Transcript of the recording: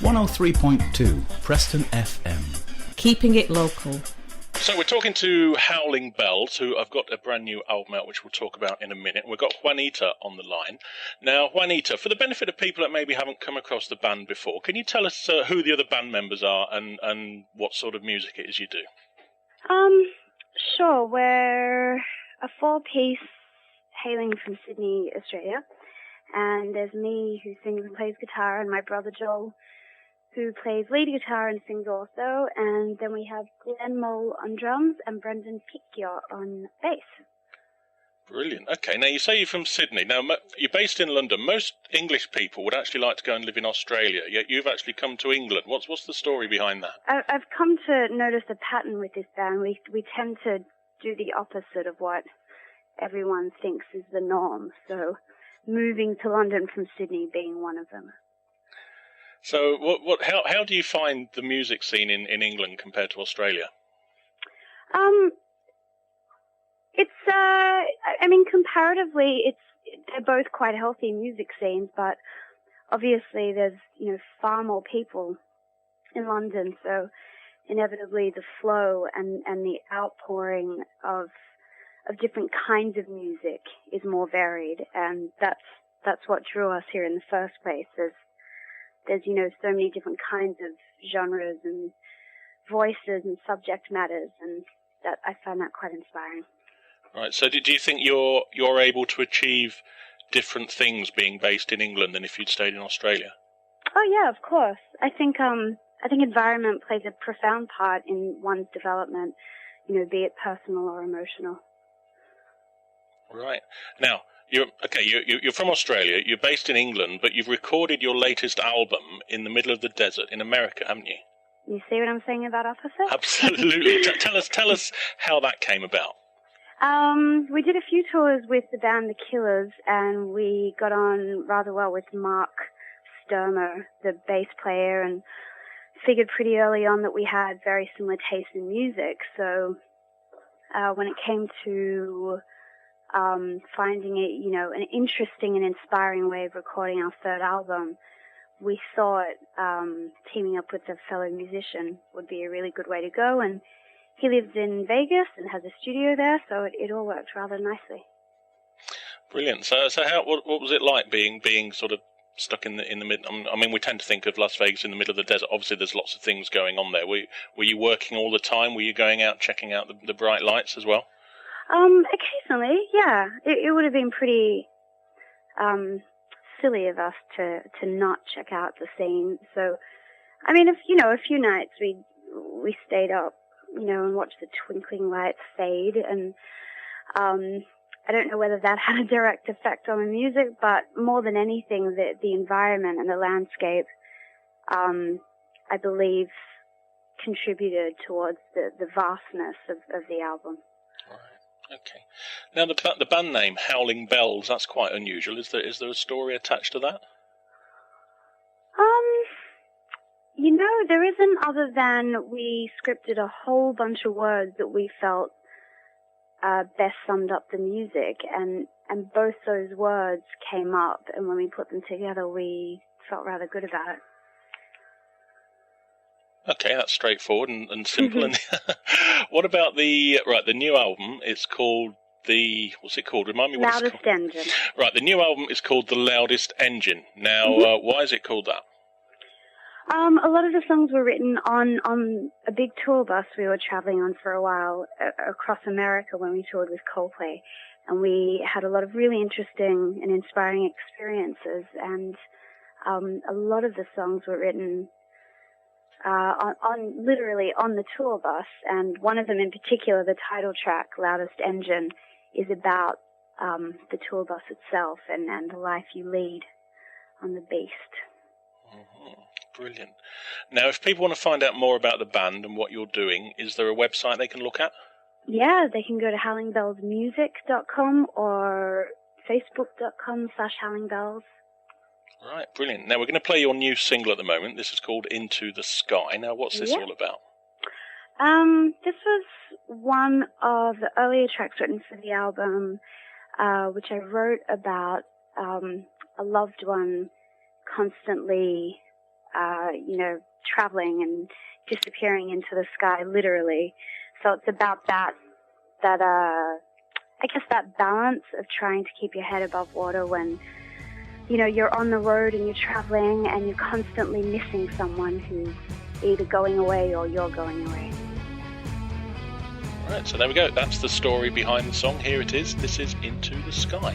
103.2 Preston FM. Keeping it local. So we're talking to Howling Bells, who I've got a brand new album out, which we'll talk about in a minute. We've got Juanita on the line. Now, Juanita, for the benefit of people that maybe haven't come across the band before, can you tell us who the other band members are and what sort of music it is you do? Sure. We're a four-piece hailing from Sydney, Australia. And there's me, who sings and plays guitar, and my brother Joel, who plays lead guitar and sings also. And then we have Glenn Mole on drums and Brendan Picchio on bass. Brilliant. Okay, now you say you're from Sydney. Now, you're based in London. Most English people would actually like to go and live in Australia, yet you've actually come to England. What's the story behind that? I've come to notice a pattern with this band. We tend to do the opposite of what everyone thinks is the norm. So moving to London from Sydney being one of them. So how do you find the music scene in England compared to Australia? Comparatively, they're both quite healthy music scenes, but obviously there's, far more people in London, so inevitably the flow and the outpouring of different kinds of music is more varied, and that's what drew us here in the first place. There's so many different kinds of genres and voices and subject matters, and that I find that quite inspiring. Right. So do you think you're able to achieve different things being based in England than if you'd stayed in Australia? Oh yeah, of course. I think environment plays a profound part in one's development, be it personal or emotional. Right. Now, you're from Australia, you're based in England, but you've recorded your latest album in the middle of the desert in America, haven't you? You see what I'm saying about opposite? Absolutely. Tell us how that came about. We did a few tours with the band The Killers, and we got on rather well with Mark Sturmer, the bass player, and figured pretty early on that we had very similar tastes in music. So when it came to finding an interesting and inspiring way of recording our third album, we thought teaming up with a fellow musician would be a really good way to go. And he lives in Vegas and has a studio there, so it all worked rather nicely. Brilliant. So what was it like being sort of stuck in the middle? I mean, we tend to think of Las Vegas in the middle of the desert. Obviously, there's lots of things going on there. Were you working all the time? Were you going out checking out the bright lights as well? Occasionally, yeah. It would have been pretty silly of us to not check out the scene. So, I mean, a few nights we stayed up, and watched the twinkling lights fade, and I don't know whether that had a direct effect on the music, but more than anything, the environment and the landscape, I believe, contributed towards the vastness of the album. Right. Okay. Now the band name Howling Bells, that's quite unusual. Is there a story attached to that? There isn't, other than we scripted a whole bunch of words that we felt best summed up the music, and both those words came up, and when we put them together, we felt rather good about it. Okay, that's straightforward and simple. And what about the new album? It's called what's it called? Remind me what Loudest it's called. Engine. Right, the new album is called The Loudest Engine. Now, why is it called that? A lot of the songs were written on a big tour bus we were traveling on for a while across America when we toured with Coldplay, and we had a lot of really interesting and inspiring experiences, and a lot of the songs were written literally on the tour bus, and one of them in particular, the title track, Loudest Engine, is about the tour bus itself and the life you lead on the beast. Mm-hmm. Brilliant. Now, if people want to find out more about the band and what you're doing, is there a website they can look at? Yeah, they can go to howlingbellsmusic.com or facebook.com/howlingbells. Right, brilliant. Now, we're going to play your new single at the moment. This is called Into the Sky. Now, what's this all about? This was one of the earlier tracks written for the album, which I wrote about a loved one constantly traveling and disappearing into the sky, literally. So it's about that balance of trying to keep your head above water when, you're on the road and you're traveling and you're constantly missing someone who's either going away or you're going away. Right, so there we go. That's the story behind the song. Here it is. This is Into the Sky.